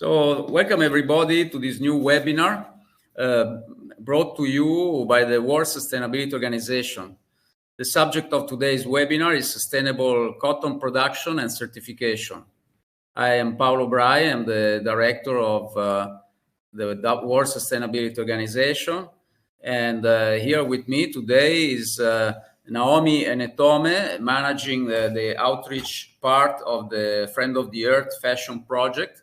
So welcome everybody to this new webinar brought to you by the World Sustainability Organization. The subject of today's webinar is sustainable cotton production and certification. I am Paolo Brai, I'm the director of the World Sustainability Organization. And here with me today is Naomi Enetomhe, managing the outreach part of the Friend of the Earth Fashion Project.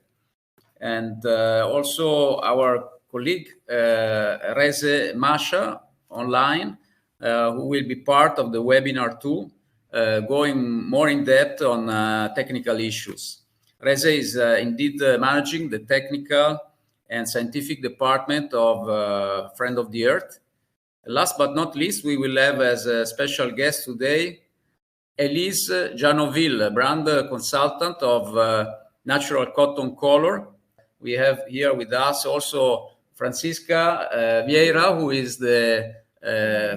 And also our colleague, Rreze Masha, online, who will be part of the webinar too, going more in depth on technical issues. Rreze is indeed managing the technical and scientific department of Friend of the Earth. Last but not least, we will have as a special guest today, Elis Janoville, brand consultant of Natural Cotton Color. We have here with us also Francisca Vieira, who is the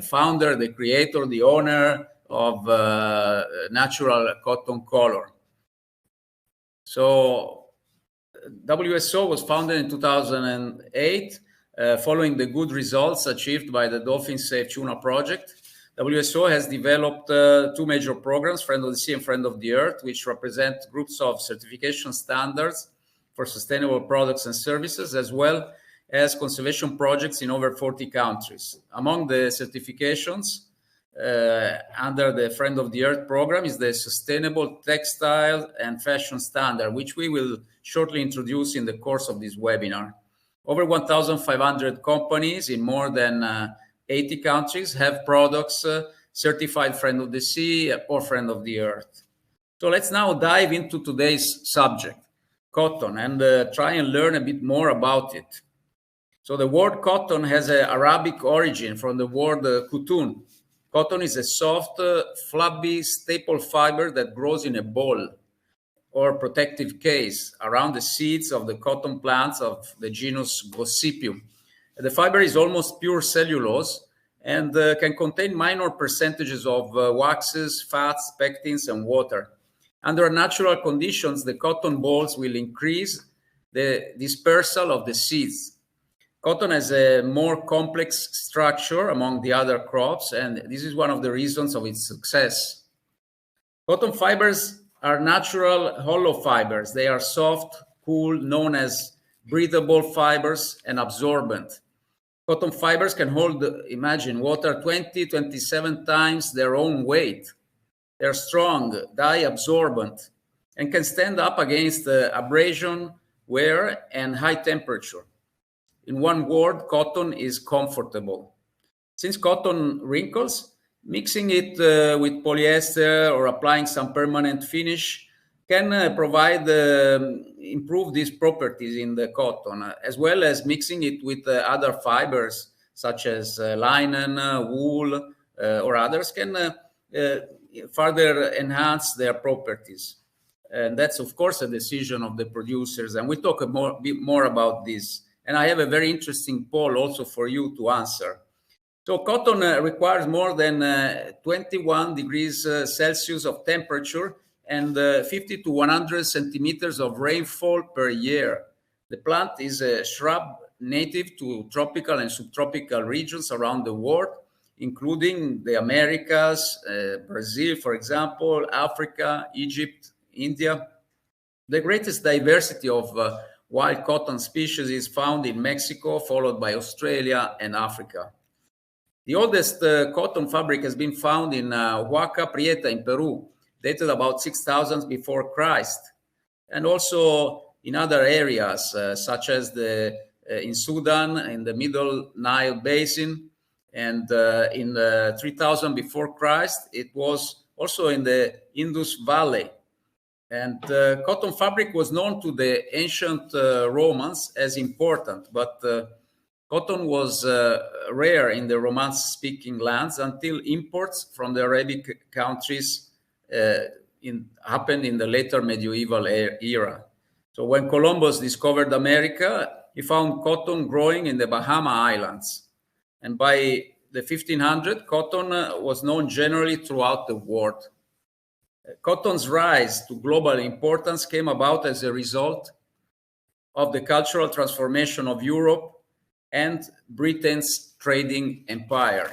founder, the creator, the owner of Natural Cotton Color. So WSO was founded in 2008, following the good results achieved by the Dolphin Safe Tuna project. WSO has developed two major programs, Friend of the Sea and Friend of the Earth, which represent groups of certification standards for sustainable products and services, as well as conservation projects in over 40 countries. Among the certifications under the Friend of the Earth program is the Sustainable Textile and Fashion Standard, which we will shortly introduce in the course of this webinar. Over 1,500 companies in more than 80 countries have products certified Friend of the Sea or Friend of the Earth. So let's now dive into today's subject, cotton, and try and learn a bit more about it. So the word cotton has an Arabic origin from the word kutun. Cotton is a soft, flabby staple fiber that grows in a ball or protective case around the seeds of the cotton plants of the genus Gossypium. The fiber is almost pure cellulose and can contain minor percentages of waxes, fats, pectins, and water. Under natural conditions, the cotton balls will increase the dispersal of the seeds. Cotton has a more complex structure among the other crops, and this is one of the reasons of its success. Cotton fibers are natural hollow fibers. They are soft, cool, known as breathable fibers, and absorbent. Cotton fibers can hold, imagine, water 27 times their own weight. They're strong, dye-absorbent, and can stand up against abrasion, wear, and high temperature. In one word, cotton is comfortable. Since cotton wrinkles, mixing it with polyester or applying some permanent finish can provide improve these properties in the cotton, as well as mixing it with other fibers such as linen, wool, or others can further enhance their properties. And that's, of course, a decision of the producers. And we'll talk a bit more about this. And I have a very interesting poll also for you to answer. So cotton requires more than 21 degrees Celsius of temperature and 50 to 100 centimeters of rainfall per year. The plant is a shrub native to tropical and subtropical regions around the world, including the Americas, Brazil, for example, Africa, Egypt, India. The greatest diversity of wild cotton species is found in Mexico, followed by Australia and Africa. The oldest cotton fabric has been found in Huaca Prieta in Peru, dated about 6,000 before Christ, and also in other areas such as in Sudan, in the Middle Nile Basin, and in 3000 before Christ, it was also in the Indus Valley. And cotton fabric was known to the ancient Romans as important, but cotton was rare in the Romance-speaking lands until imports from the Arabic countries happened in the later medieval era. So when Columbus discovered America, he found cotton growing in the Bahama Islands. And by the 1500s, cotton was known generally throughout the world. Cotton's rise to global importance came about as a result of the cultural transformation of Europe and Britain's trading empire.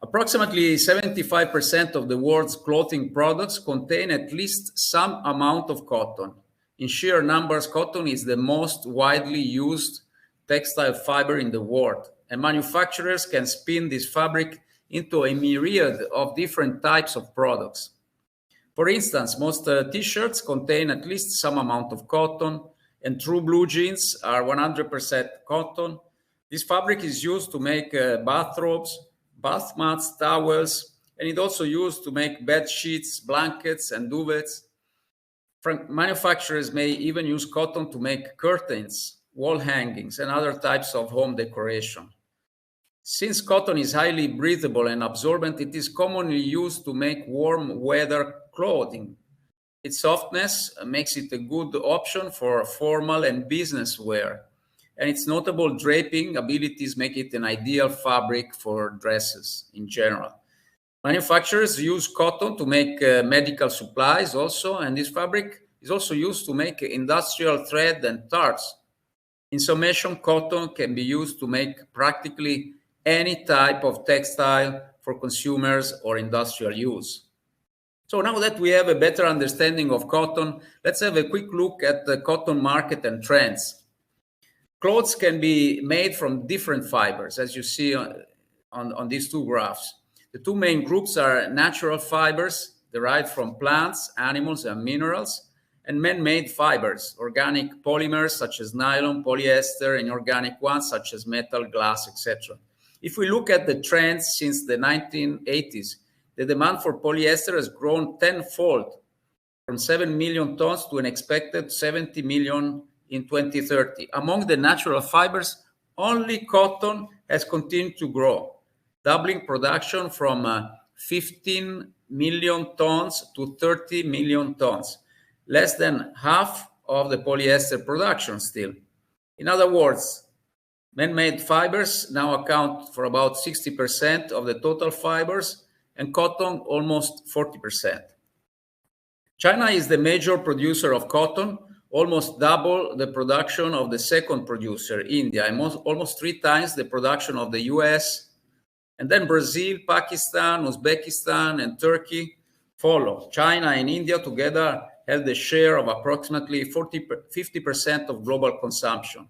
Approximately 75% of the world's clothing products contain at least some amount of cotton. In sheer numbers, cotton is the most widely used textile fiber in the world, and manufacturers can spin this fabric into a myriad of different types of products. For instance, most t-shirts contain at least some amount of cotton, and true blue jeans are 100% cotton. This fabric is used to make bathrobes, bath mats, towels, and it's also used to make bed sheets, blankets, and duvets. Manufacturers may even use cotton to make curtains, wall hangings, and other types of home decoration. Since cotton is highly breathable and absorbent, it is commonly used to make warm weather clothing. Its softness makes it a good option for formal and business wear, and its notable draping abilities make it an ideal fabric for dresses in general. Manufacturers use cotton to make medical supplies also, and this fabric is also used to make industrial thread and tarps. In summation, cotton can be used to make practically any type of textile for consumers or industrial use. So now that we have a better understanding of cotton, let's have a quick look at the cotton market and trends. Clothes can be made from different fibers, as you see on these two graphs. The two main groups are natural fibers derived from plants, animals, and minerals, and man-made fibers, organic polymers such as nylon, polyester, and organic ones such as metal, glass, etc. If we look at the trends since the 1980s, the demand for polyester has grown tenfold, from 7 million tons to an expected 70 million in 2030. Among the natural fibers, only cotton has continued to grow, doubling production from 15 million tons to 30 million tons, less than half of the polyester production still. In other words, man-made fibers now account for about 60% of the total fibers, and cotton almost 40%. China is the major producer of cotton, almost double the production of the second producer, India, and almost 3 times the production of the US. And then Brazil, Pakistan, Uzbekistan, and Turkey follow. China and India together held a share of approximately 50% of global consumption.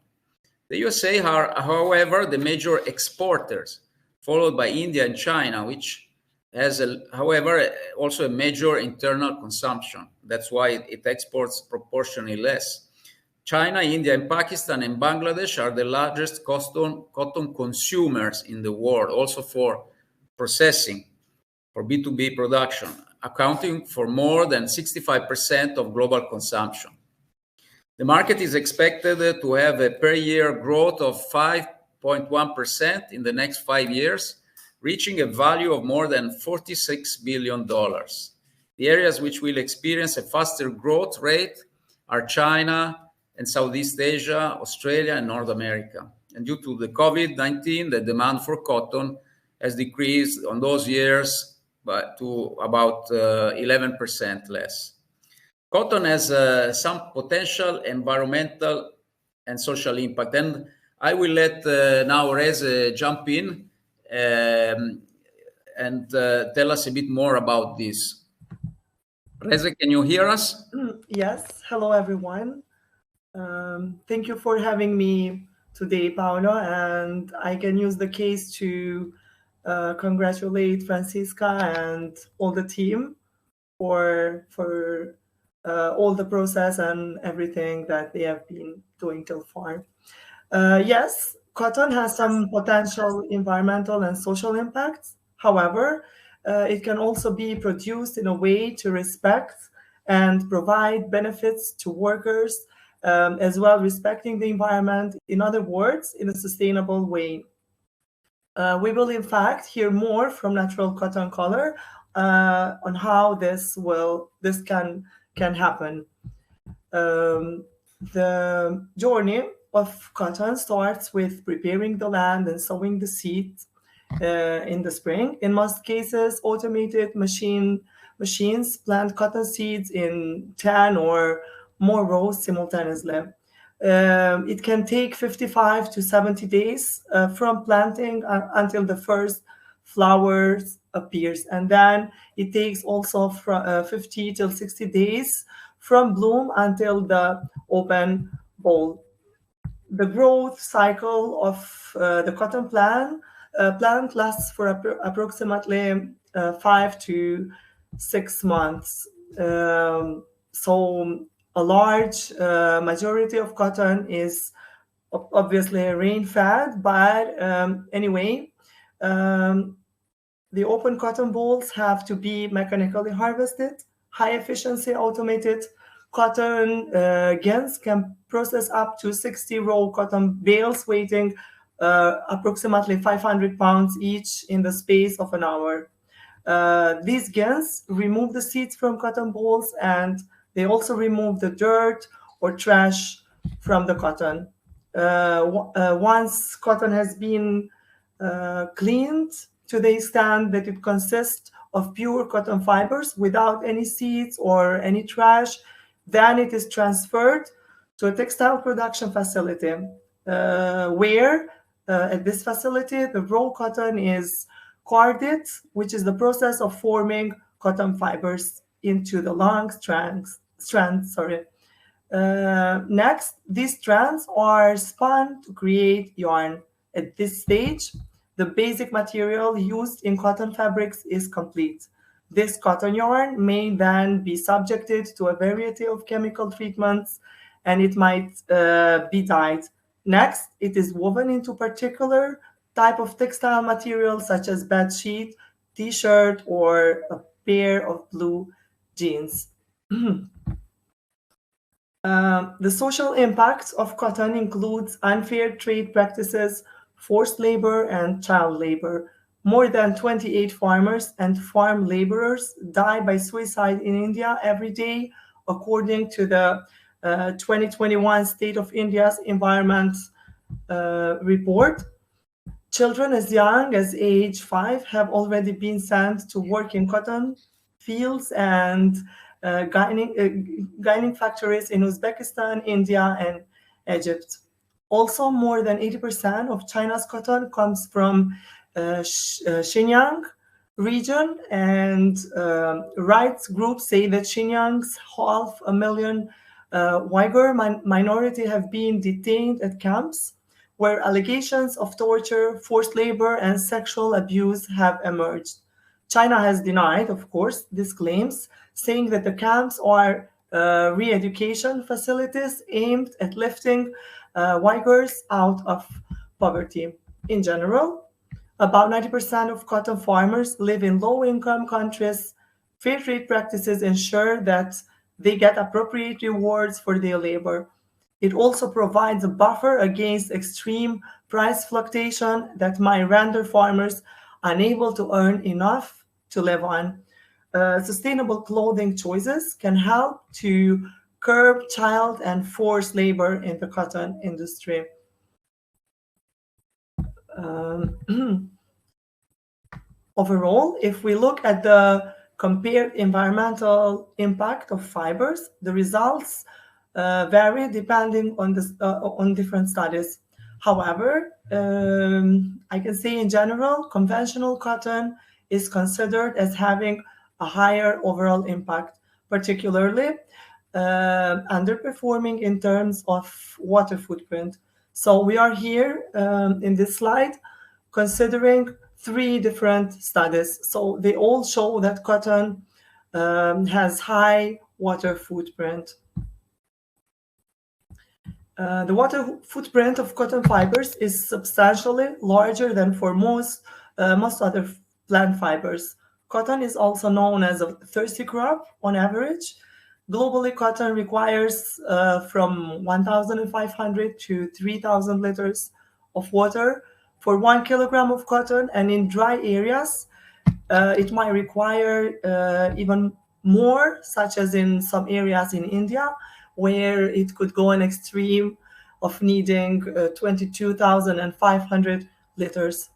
The USA are, however, the major exporters, followed by India and China, which has, however, also a major internal consumption. That's why it exports proportionally less. China, India, and Pakistan and Bangladesh are the largest cotton consumers in the world, also for processing, for B2B production, accounting for more than 65% of global consumption. The market is expected to have a per-year growth of 5.1% in the next 5 years, reaching a value of more than $46 billion. The areas which will experience a faster growth rate are China and Southeast Asia, Australia, and North America. And due to the COVID-19, the demand for cotton has decreased on those years to about 11% less. Cotton has some potential environmental and social impact. And I will let now Rreze jump in and tell us a bit more about this. Rreze, can you hear us? Yes. Hello, everyone. Thank you for having me today, Paolo. And I can use the case to congratulate Francisca and all the team for all the process and everything that they have been doing till far. Yes, cotton has some potential environmental and social impacts. However, it can also be produced in a way to respect and provide benefits to workers, as well respecting the environment, in other words, in a sustainable way. We will, in fact, hear more from Natural Cotton Color on how this can happen. The journey of cotton starts with preparing the land and sowing the seeds in the spring. In most cases, automated machines plant cotton seeds in 10 or more rows simultaneously. It can take 55 to 70 days from planting until the first flowers appears, and then it takes also from 50 till 60 days from bloom until the open boll. The growth cycle of the cotton plant lasts for approximately 5 to 6 months. So a large majority of cotton is obviously rain-fed, but anyway, the open cotton bolls have to be mechanically harvested. High efficiency automated cotton gins can process up to 60 raw cotton bales weighing approximately 500 pounds each in the space of an hour. These gins remove the seeds from cotton balls, and they also remove the dirt or trash from the cotton. Once cotton has been cleaned to the extent that it consists of pure cotton fibers without any seeds or any trash, then it is transferred to a textile production facility where at this facility the raw cotton is carded, which is the process of forming cotton fibers into the long strands. Next, these strands are spun to create yarn. At this stage, the basic material used in cotton fabrics is complete. This cotton yarn may then be subjected to a variety of chemical treatments, and it might be dyed. Next, it is woven into particular type of textile material such as bed sheet, t-shirt, or a pair of blue jeans. The social impacts of cotton includes unfair trade practices, forced labor, and child labor. More than 28 farmers and farm laborers die by suicide in India every day, according to the 2021 State of India's Environment report. Children as young as age 5 have already been sent to work in cotton fields and gaining factories in Uzbekistan, India, and Egypt. Also, more than 80% of China's cotton comes from Xinjiang region, and rights groups say that Xinjiang's 500,000 Uyghur minority have been detained at camps where allegations of torture, forced labor, and sexual abuse have emerged. China has denied, of course, these claims, saying that the camps are re-education facilities aimed at lifting Uyghurs out of poverty. In general, about 90% of cotton farmers live in low-income countries. Fair trade practices ensure that they get appropriate rewards for their labor. It also provides a buffer against extreme price fluctuation that might render farmers unable to earn enough to live on. Sustainable clothing choices can help to curb child and forced labor in the cotton industry. Overall, if we look at the compared environmental impact of fibers, the results vary depending on different studies. However, I can say in general, conventional cotton is considered as having a higher overall impact, particularly underperforming in terms of water footprint. So we are here in this slide considering 3 different studies. So they all show that cotton has high water footprint. The water footprint of cotton fibers is substantially larger than for most other plant fibers. Cotton is also known as a thirsty crop on average. Globally, cotton requires from 1,500 to 3,000 liters of water for 1 kilogram of cotton, and in dry areas, it might require even more, such as in some areas in India, where it could go an extreme of needing 22,500 liters.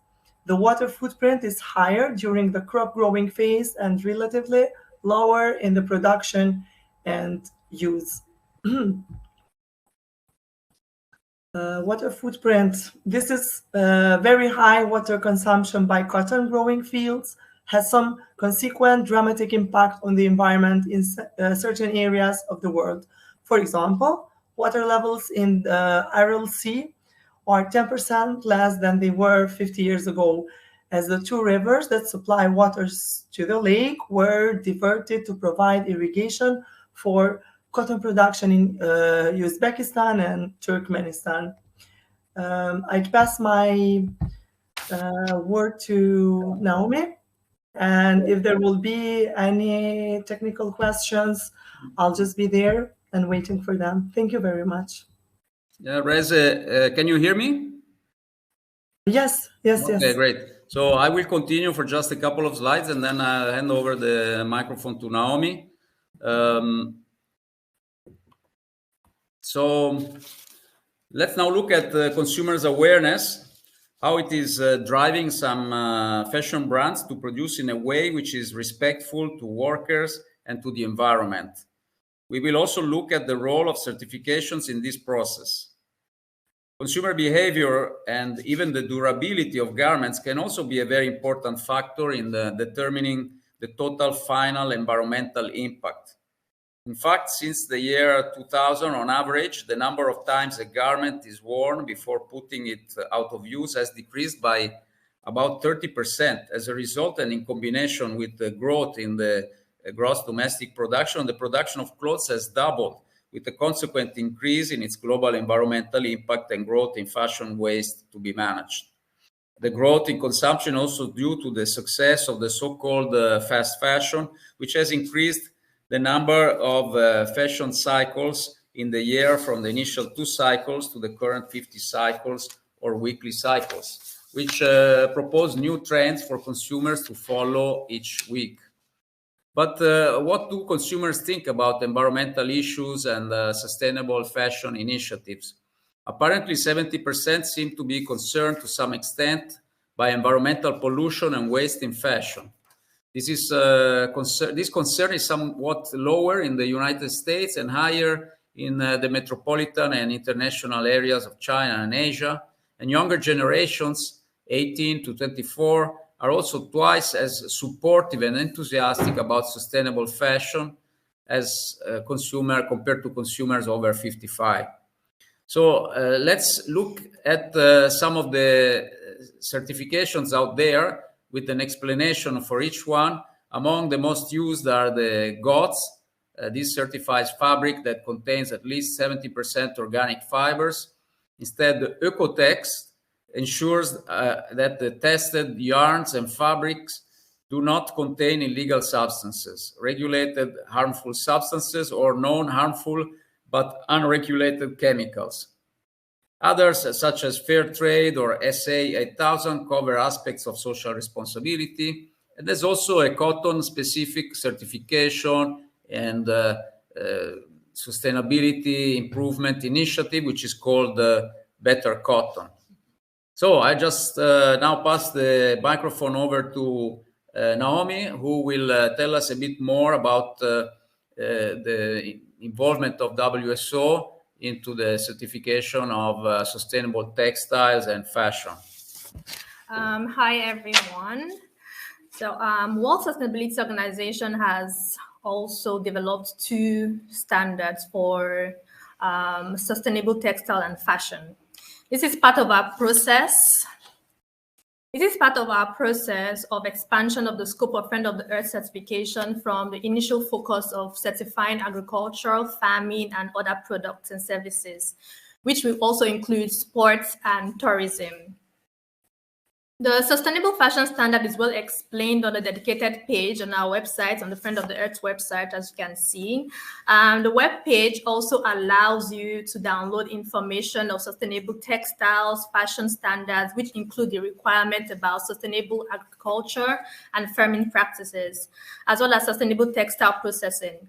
The water footprint is higher during the crop growing phase and relatively lower in the production and use. Water footprint. This is very high water consumption by cotton growing fields, has some consequent dramatic impact on the environment in certain areas of the world. For example, water levels in the Aral Sea are 10% less than they were 50 years ago, as the two rivers that supply waters to the lake were diverted to provide irrigation for cotton production in Uzbekistan and Turkmenistan. I'd pass my word to Naomi, and if there will be any technical questions, I'll just be there and waiting for them. Thank you very much. Rreze, can you hear me? Yes. Okay, great. So I will continue for just a couple of slides, and then I'll hand over the microphone to Naomi. So let's now look at consumers' awareness, how it is driving some fashion brands to produce in a way which is respectful to workers and to the environment. We will also look at the role of certifications in this process. Consumer behavior and even the durability of garments can also be a very important factor in determining the total final environmental impact. In fact, since the year 2000, on average, the number of times a garment is worn before putting it out of use has decreased by about 30%. As a result, and in combination with the growth in the gross domestic production, the production of clothes has doubled, with a consequent increase in its global environmental impact and growth in fashion waste to be managed. The growth in consumption also due to the success of the so-called fast fashion, which has increased the number of fashion cycles in the year from the initial 2 cycles to the current 50 cycles or weekly cycles, which propose new trends for consumers to follow each week. But what do consumers think about environmental issues and sustainable fashion initiatives? Apparently, 70% seem to be concerned to some extent by environmental pollution and waste in fashion. This concern is somewhat lower in the United States and higher in the metropolitan and international areas of China and Asia. And younger generations, 18 to 24, are also twice as supportive and enthusiastic about sustainable fashion as compared to consumers over 55. So let's look at some of the certifications out there with an explanation for each one. Among the most used are the GOTS. This certifies fabric that contains at least 70% organic fibers. Instead, the Oekotex ensures that the tested yarns and fabrics do not contain illegal substances, regulated harmful substances, or known harmful but unregulated chemicals. Others, such as Fair Trade or SA 8000, cover aspects of social responsibility. And there's also a cotton-specific certification and sustainability improvement initiative, which is called Better Cotton. So I just now pass the microphone over to Naomi, who will tell us a bit more about the involvement of WSO into the certification of sustainable textiles and fashion. Hi, everyone. So World Sustainability Organization has also developed 2 standards for sustainable textile and fashion. This is part of our process. It is part of our process of expansion of the scope of Friend of the Earth certification from the initial focus of certifying agricultural, farming, and other products and services, which will also include sports and tourism. The Sustainable Fashion Standard is well explained on a dedicated page on our website, on the Friend of the Earth website, as you can see. The web page also allows you to download information of sustainable textiles, fashion standards, which include the requirement about sustainable agriculture and farming practices, as well as sustainable textile processing.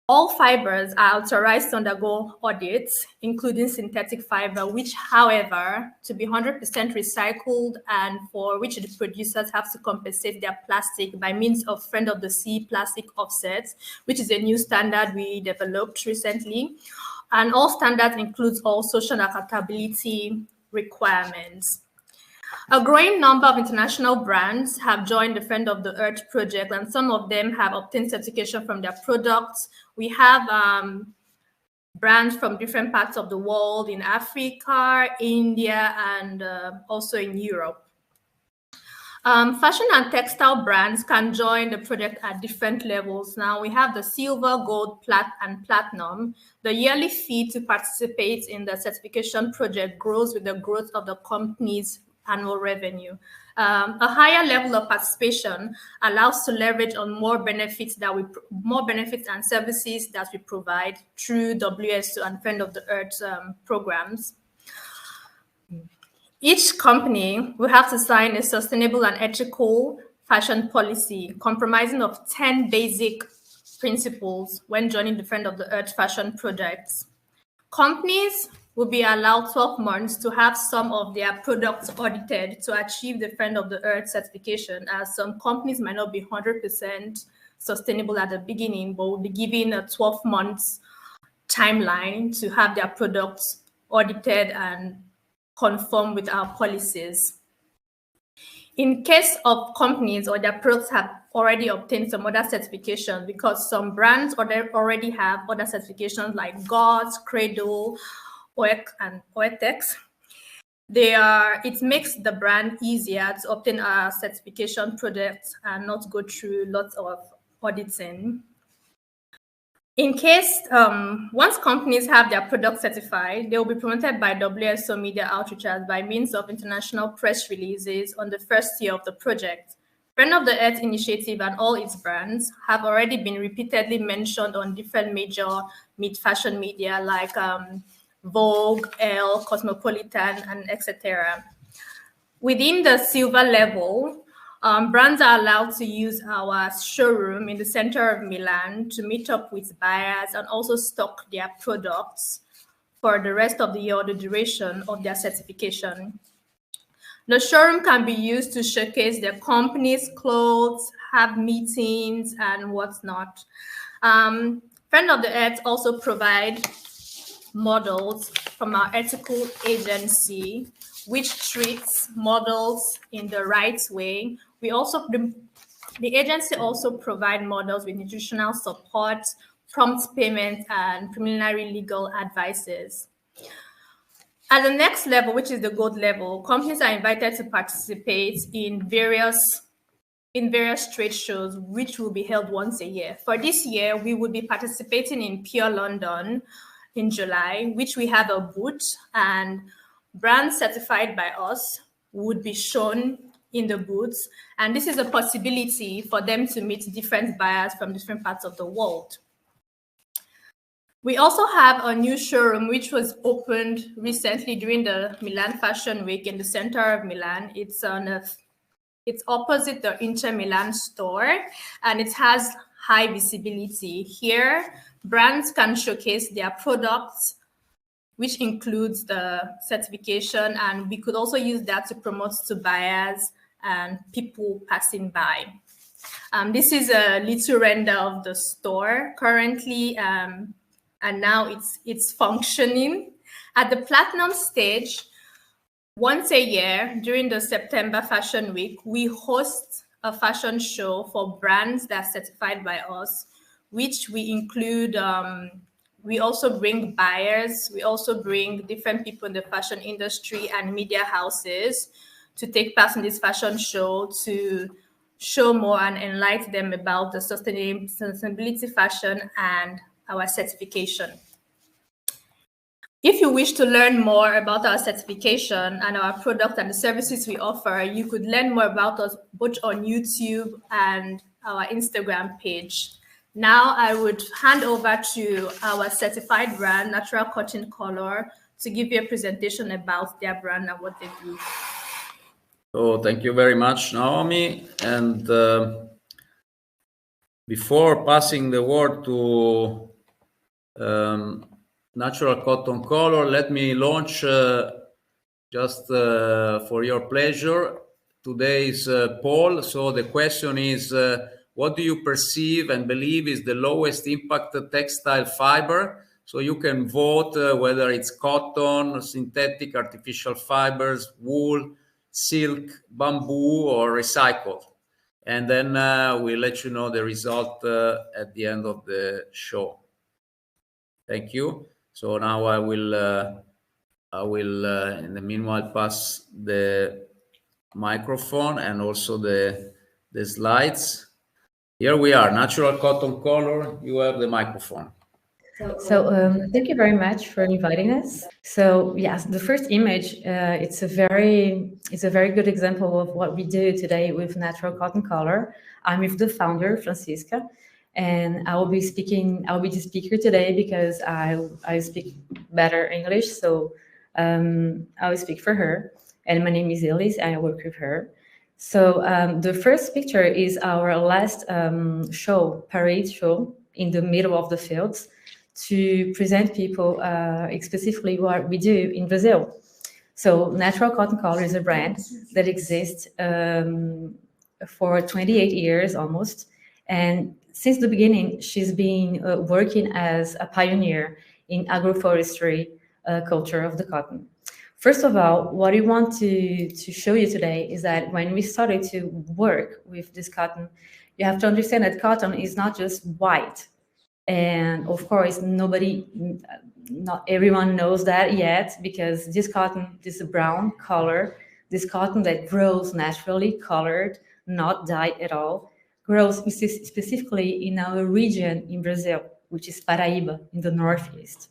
All fibers are authorized to undergo audits, including synthetic fiber, which, however, to be 100% recycled and for which the producers have to compensate their plastic by means of friend of the sea plastic offsets, which is a new standard we developed recently. And all standards include all social accountability requirements. A growing number of international brands have joined the Friend of the Earth project, and some of them have obtained certification from their products. We have brands from different parts of the world in Africa, India, and also in Europe. Fashion and textile brands can join the project at different levels. Now we have the silver, gold, and platinum. The yearly fee to participate in the certification project grows with the growth of the company's annual revenue. A higher level of participation allows to leverage on more benefits and services that we provide through WSO and Friend of the Earth programs. Each company will have to sign a sustainable and ethical fashion policy comprising of 10 basic principles when joining the Friend of the Earth fashion projects. Companies will be allowed 12 months to have some of their products audited to achieve the Friend of the Earth certification, as some companies might not be 100% sustainable at the beginning, but will be given a 12 months timeline to have their products audited and conform with our policies. In case of companies or their products have already obtained some other certification, because some brands already have other certifications like GOTS, Cradle, OEC, and OETEX, it makes the brand easier to obtain a certification product and not go through lots of auditing. In case, once companies have their product certified, they will be promoted by WSO media outreaches by means of international press releases on the first year of the project. Friend of the Earth Initiative and all its brands have already been repeatedly mentioned on different major fashion media like Vogue, Elle, Cosmopolitan, and etc. Within the silver level, brands are allowed to use our showroom in the center of Milan to meet up with buyers and also stock their products for the rest of the year or the duration of their certification. The showroom can be used to showcase their company's clothes, have meetings, and whatnot. Friend of the Earth also provide models from our ethical agency, which treats models in the right way. The agency also provide models with nutritional support, prompt payment, and preliminary legal advices. At the next level, which is the gold level, companies are invited to participate in various trade shows, which will be held once a year. For this year, we would be participating in Pure London in July, which we have a booth, and brands certified by us would be shown in the booths. And this is a possibility for them to meet different buyers from different parts of the world. We also have a new showroom which was opened recently during the Milan Fashion Week in the center of Milan. It's opposite the Inter Milan store, and it has high visibility. Here, brands can showcase their products, which includes the certification, and we could also use that to promote to buyers and people passing by. This is a little render of the store currently, and now it's functioning. At the platinum stage, once a year during the September Fashion Week, we host a fashion show for brands that are certified by us, which we include, we also bring buyers, we also bring different people in the fashion industry and media houses to take part in this fashion show to show more and enlighten them about the sustainability fashion and our certification. If you wish to learn more about our certification and our product and the services we offer, you could learn more about us both on YouTube and our Instagram page. Now I would hand over to our certified brand, Natural Cotton Color, to give you a presentation about their brand and what they do. So thank you very much, Naomi. And before passing the word to natural cotton color. Let me launch just for your pleasure today's poll. So the question is, what do you perceive and believe is the lowest impact textile fiber? So you can vote whether it's cotton, synthetic, artificial fibers, wool, silk, bamboo, or recycled. And then we'll let you know the result at the end of the show. Thank you. So now I will in the meanwhile pass the microphone and also the slides. Here we are, natural cotton color. You have the microphone. So thank you very much for inviting us. So yes, the first image, it's a very good example of what we do today with natural cotton color. I'm with the founder, Francisca, and I will be the speaker today because I speak better English, so I will speak for her. And my name is Elis, and I work with her. So the first picture is our last parade show in the middle of the fields, to present people specifically what we do in Brazil. So Natural Cotton Color is a brand that exists for 28 years almost. And since the beginning, she's been working as a pioneer in agroforestry culture of the cotton. First of all, what we want to show you today is that when we started to work with this cotton, you have to understand that cotton is not just white. And of course, not everyone knows that yet, because this cotton, this brown color, this cotton that grows naturally colored, not dyed at all, grows specifically in our region in Brazil, which is Paraíba in the northeast.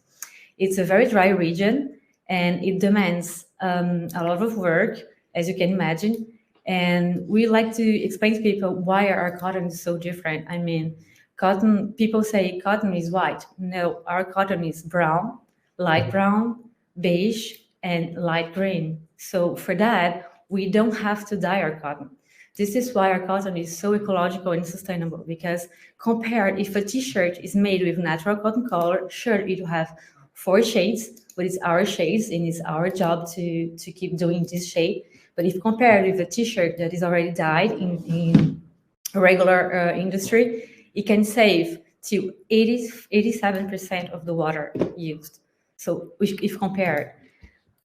It's a very dry region and it demands a lot of work, as you can imagine. And we like to explain to people why our cotton is so different. I mean, cotton, people say cotton is white. No, our cotton is brown, light brown, beige, and light green. So for that, we don't have to dye our cotton. This is why our cotton is so ecological and sustainable, because compared, if a t-shirt is made with natural cotton color, sure, it will have 4 shades, but it's our shades and it's our job to keep doing this shade. But if compared with a t-shirt that is already dyed in regular industry, it can save to 87% of the water used. So if compared,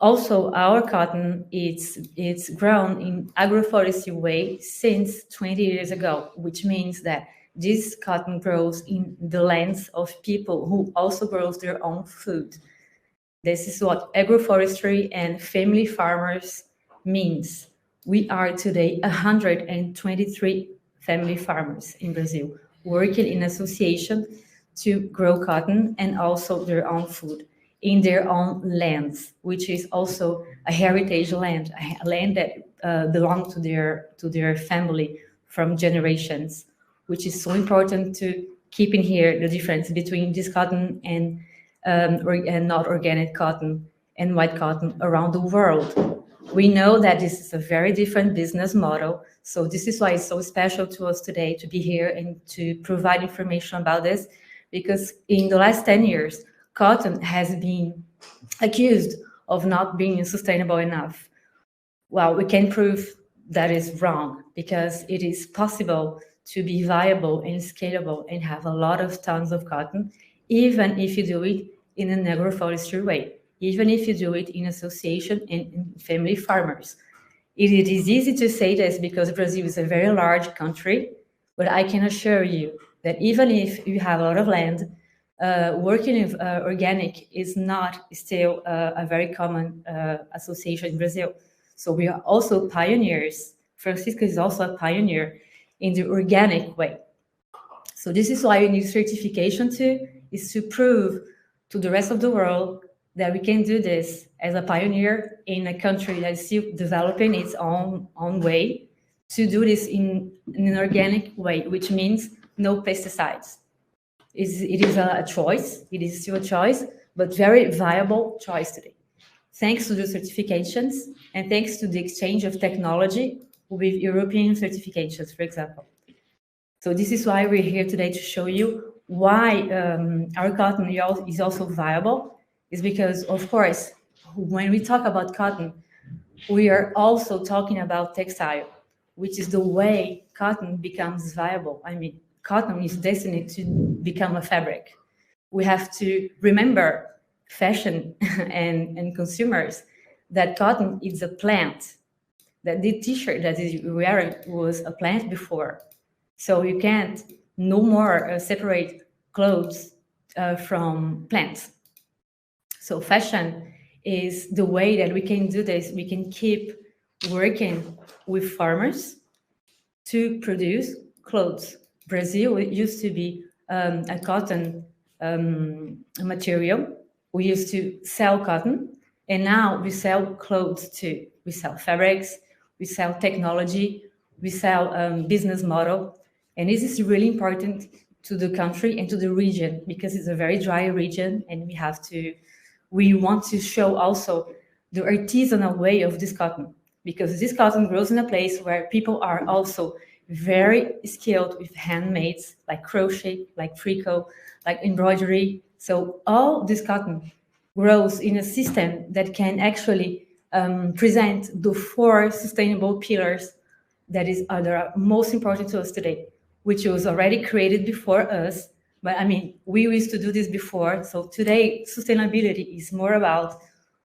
also our cotton, it's grown in agroforestry way since 20 years ago, which means that this cotton grows in the lands of people who also grows their own food. This is what agroforestry and family farmers means. We are today 123 family farmers in Brazil, working in association to grow cotton and also their own food in their own lands, which is also a heritage land, a land that belongs to their family from generations, which is so important to keep in here the difference between this cotton and not organic cotton and white cotton around the world. We know that this is a very different business model. So this is why it's so special to us today to be here and to provide information about this, because in the last 10 years, cotton has been accused of not being sustainable enough. Well, we can prove that is wrong, because it is possible to be viable and scalable and have a lot of tons of cotton, even if you do it in an agroforestry way, even if you do it in association and in family farmers. It is easy to say this because Brazil is a very large country, but I can assure you that even if you have a lot of land, working with organic is not still a very common association in Brazil. So we are also pioneers. Francisca is also a pioneer in the organic way. So this is why we need certification too, is to prove to the rest of the world that we can do this as a pioneer in a country that is still developing its own way, to do this in an organic way, which means no pesticides. It is a choice, it is still a choice, but very viable choice today. Thanks to the certifications and thanks to the exchange of technology with European certifications, for example. So this is why we're here today, to show you why our cotton is also viable is because, of course, when we talk about cotton, we are also talking about textile, which is the way cotton becomes viable. I mean, cotton is destined to become a fabric. We have to remember, fashion and consumers, that cotton is a plant, that the t-shirt that is wearing was a plant before. So you can't no more separate clothes from plants. So fashion is the way that we can do this. We can keep working with farmers to produce clothes. Brazil used to be a cotton material. We used to sell cotton, and now we sell clothes too. We sell fabrics, we sell technology, we sell business model. And this is really important to the country and to the region because it's a very dry region, and we want to show also the artisanal way of this cotton, because this cotton grows in a place where people are also very skilled with handmaids, like crochet, like tricot, like embroidery. So all this cotton grows in a system that can actually present the 4 sustainable pillars that are most important to us today, which was already created before us. But I mean, we used to do this before. So today, sustainability is more about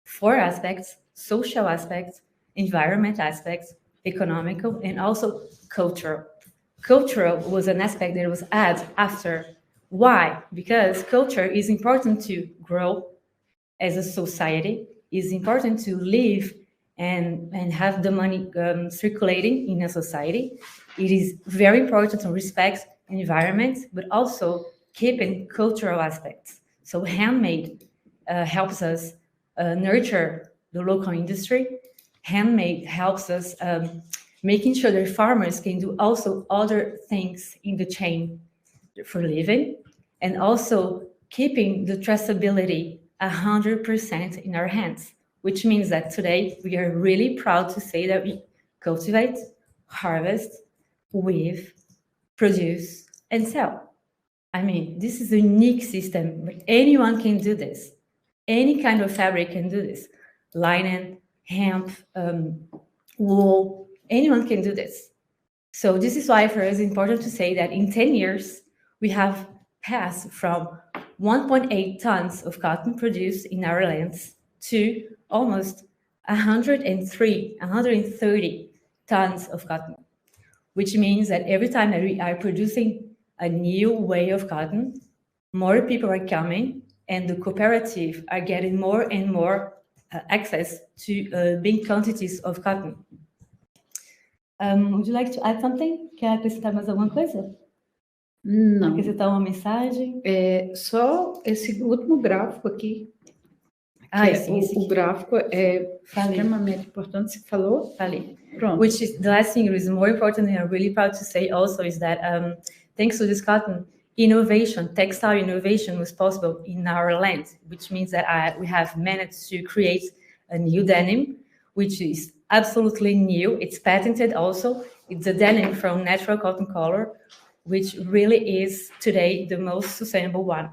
4 aspects: social aspects, environment aspects, economical, and also cultural. Cultural was an aspect that was added after. Why? Because culture is important to grow as a society. It's important to live and have the money circulating in a society. It is very important to respect environment, but also keeping cultural aspects. So handmade helps us nurture the local industry. Handmade helps us making sure that farmers can do also other things in the chain for living, and also keeping the traceability 100% in our hands, which means that today we are really proud to say that we cultivate, harvest, weave, produce, and sell. I mean, this is a unique system, but anyone can do this. Any kind of fabric can do this. Linen, hemp, wool, anyone can do this. So this is why for us it's important to say that in 10 years, we have passed from 1.8 tons of cotton produced in our lands to almost 130 tons of cotton, which means that every time that we are producing a new way of cotton, more people are coming, and the cooperative are getting more and more access to big quantities of cotton. Would you like to add something? Quer acrescentar mais alguma coisa? Não. Acrescentar uma mensagem? Só esse último gráfico aqui. O gráfico é extremamente importante. Você falou? Falei. Pronto. Which is the last thing is more important, and I'm really proud to say also is that thanks to this cotton, innovation, textile innovation was possible in our land, which means that we have managed to create a new denim, which is absolutely new. It's patented also. It's a denim from natural cotton color, which really is today the most sustainable one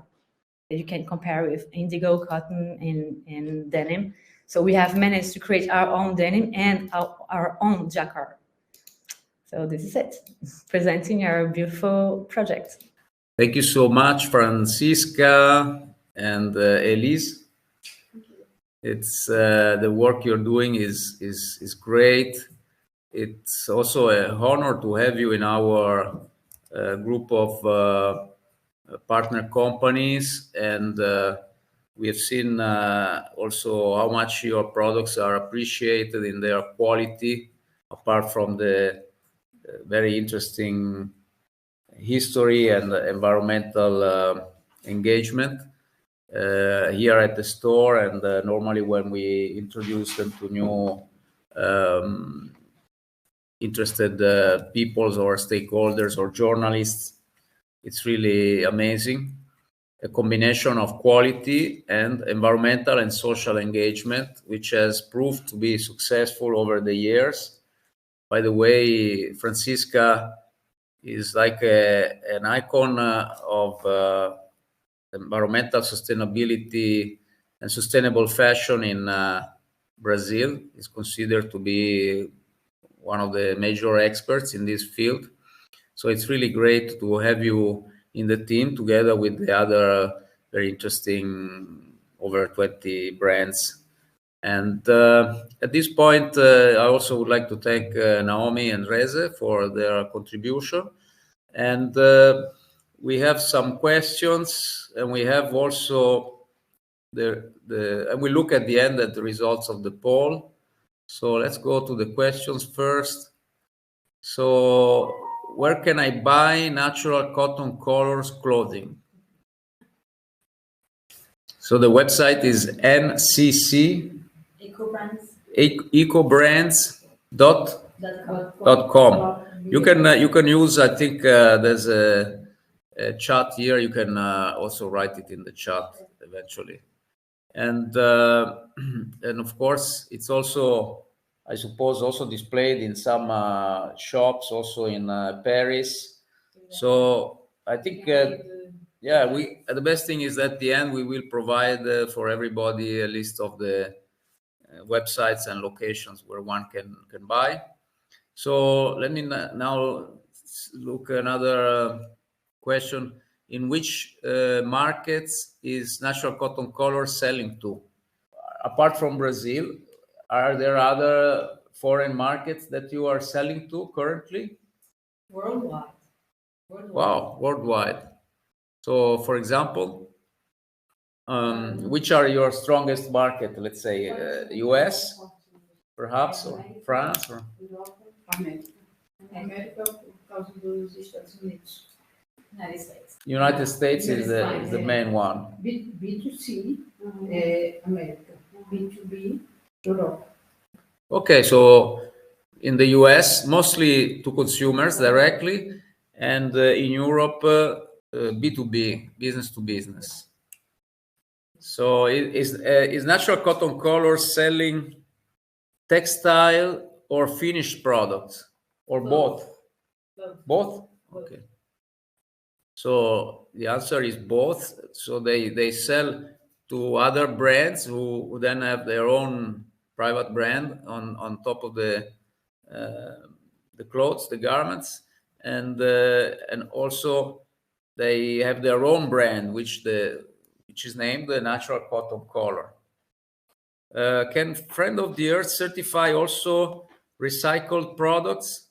that you can compare with indigo, cotton, and denim. So we have managed to create our own denim and our own jacquard. So this is it, presenting our beautiful project. Thank you so much, Francisca and Elis. It's the work you're doing is great. It's also an honor to have you in our group of partner companies, and we have seen also how much your products are appreciated in their quality, apart from the very interesting history and environmental engagement here at the store. And normally when we introduce them to new interested peoples or stakeholders or journalists, it's really amazing. A combination of quality and environmental and social engagement, which has proved to be successful over the years. By the way, Francisca is like an icon of environmental sustainability and sustainable fashion in Brazil. Is considered to be one of the major experts in this field. So it's really great to have you in the team together with the other very interesting over 20 brands. And at this point, I also would like to thank Naomi and Rreze for their contribution. And we have some questions, and we have also and we look at the end at the results of the poll. So let's go to the questions first. So where can I buy natural cotton colors clothing? So the website is NCC ecobrands.com. You can use, I think there's a chat here. You can also write it in the chat eventually. And of course, it's also, I suppose, also displayed in some shops, also in Paris. So I think, yeah, the best thing is that at the end we will provide for everybody a list of the websites and locations where one can buy. So let me now look another question. In which markets is natural cotton color selling to? Apart from Brazil, are there other foreign markets that you are selling to currently? Worldwide. Wow, worldwide. So, for example, which are your strongest market? Let's say US, perhaps, or France, or América por causa dos Estados Unidos. United States is the main one. B2C, América. B2B, Europe. Okay, so in the US, mostly to consumers directly, and in Europe, B2B, business to business. So is natural cotton color selling textile or finished products, or both? Both? Okay. So the answer is both. So they sell to other brands who then have their own private brand on top of the clothes, the garments, and also they have their own brand, which is named the Natural Cotton Color. Can Friend of the Earth certify also recycled products?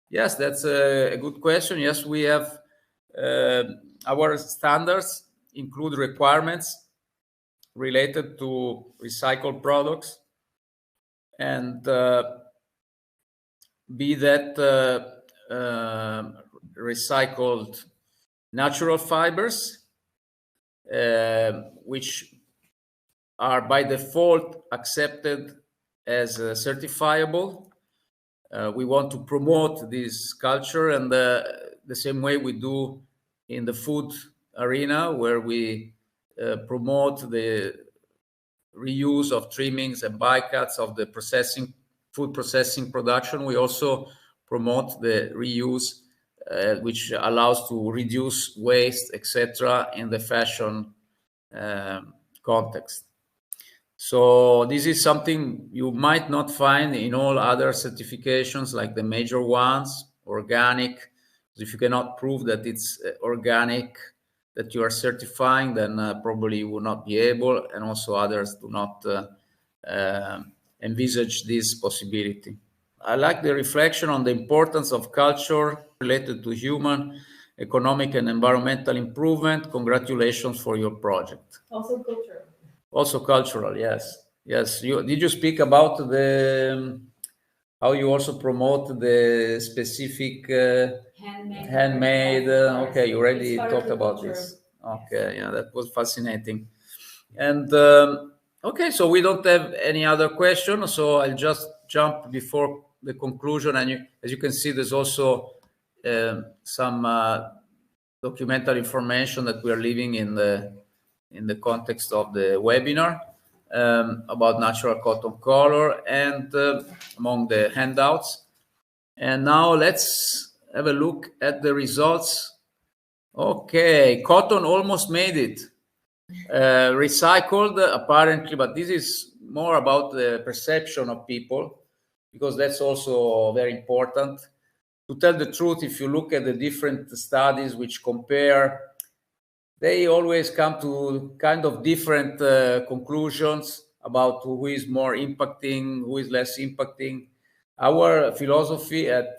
Yes, that's a good question. Yes, we have our standards include requirements related to recycled products, and be that recycled natural fibers, which are by default accepted as certifiable. We want to promote this culture, and the same way we do in the food arena, where we promote the reuse of trimmings and bycuts of the food processing production. We also promote the reuse, which allows to reduce waste, etc., in the fashion context. So this is something you might not find in all other certifications, like the major ones, organic. If you cannot prove that it's organic that you are certifying, then probably you will not be able, and also others do not envisage this possibility. I like the reflection on the importance of culture related to human, economic, and environmental improvement. Congratulations for your project. Also cultural. Also cultural, yes. Yes. Did you speak about how you also promote the specific handmade? Okay, you already talked about this. Okay, yeah, that was fascinating. And okay, so we don't have any other question, so I'll just jump before the conclusion. And as you can see, there's also some documentary information that we are leaving in the context of the webinar about natural cotton color, and among the handouts. And now let's have a look at the results. Okay, cotton almost made it. Recycled apparently, but this is more about the perception of people, because that's also very important. To tell the truth, if you look at the different studies which compare, they always come to kind of different conclusions about who is more impacting, who is less impacting. Our philosophy at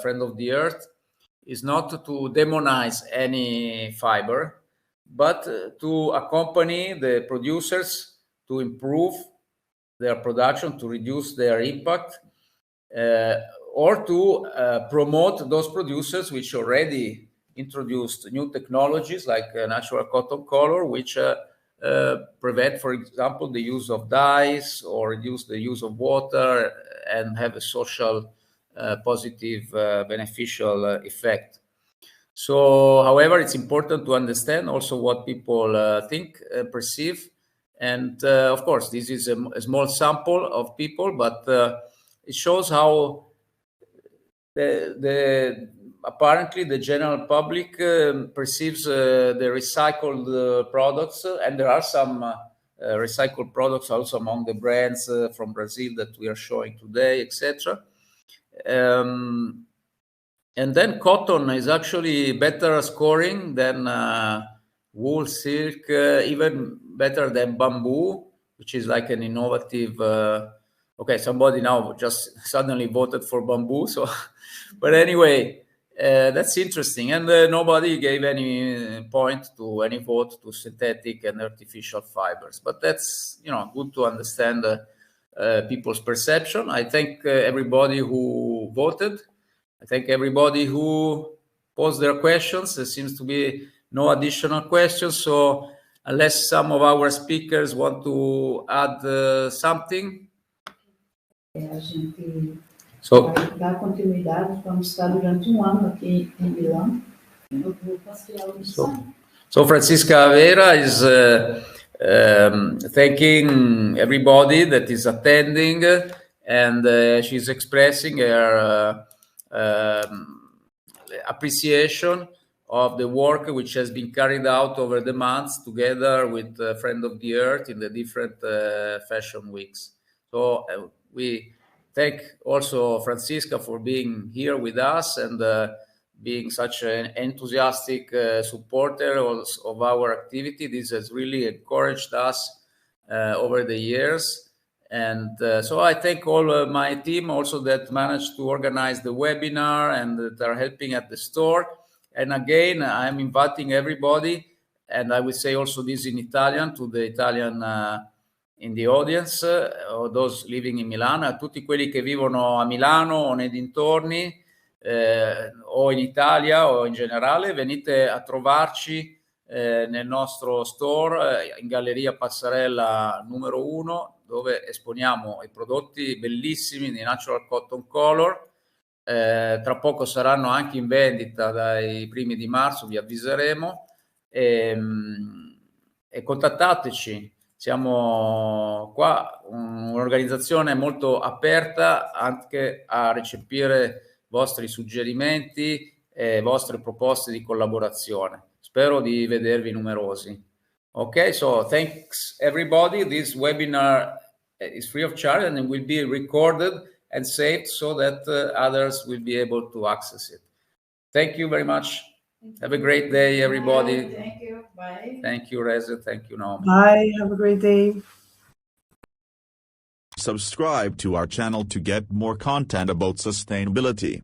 Friend of the Earth is not to demonize any fiber, but to accompany the producers to improve their production, to reduce their impact, or to promote those producers which already introduced new technologies like natural cotton color, which prevent, for example, the use of dyes or reduce the use of water and have a social positive beneficial effect. So, however, it's important to understand also what people think, perceive. And of course, this is a small sample of people, but it shows how apparently the general public perceives the recycled products, and there are some recycled products also among the brands from Brazil that we are showing today, etc. And then cotton is actually better scoring than wool, silk, even better than bamboo, which is like an innovative. Okay, somebody now just suddenly voted for bamboo. So, but anyway, that's interesting. And nobody gave any point to any vote to synthetic and artificial fibers. But that's, you know, good to understand people's perception. I thank everybody who voted. I thank everybody who posed their questions. There seems to be no additional questions. So unless some of our speakers want to add something. A gente vai dar continuidade, vamos estar durante ano aqui em Milão. So Francisca Vieira is thanking everybody that is attending, and she's expressing her appreciation of the work which has been carried out over the months together with Friend of the Earth in the different fashion weeks. So we thank also Francisca for being here with us and being such an enthusiastic supporter of our activity. This has really encouraged us over the years. And so I thank all my team also that managed to organize the webinar and that are helping at the store. And again, I'm inviting everybody, and I will say also this in Italian, to the Italian in the audience, or those living in Milano, a tutti quelli che vivono a Milano o nei dintorni, o in Italia o in generale, venite a trovarci nel nostro store in Galleria Passarella numero 1, dove esponiamo i prodotti bellissimi di Natural Cotton Color. Tra poco saranno anche in vendita dai primi di marzo, vi avviseremo, e contattateci. Siamo qua, un'organizzazione molto aperta anche a recepire vostri suggerimenti e vostre proposte di collaborazione. Spero di vedervi numerosi. Okay, so thanks everybody. This webinar is free of charge and it will be recorded and saved so that others will be able to access it. Thank you very much. Have a great day, everybody. Bye. Thank you. Bye. Thank you, Rreze. Thank you, Naomi. Bye. Have a great day. Subscribe to our channel to get more content about sustainability.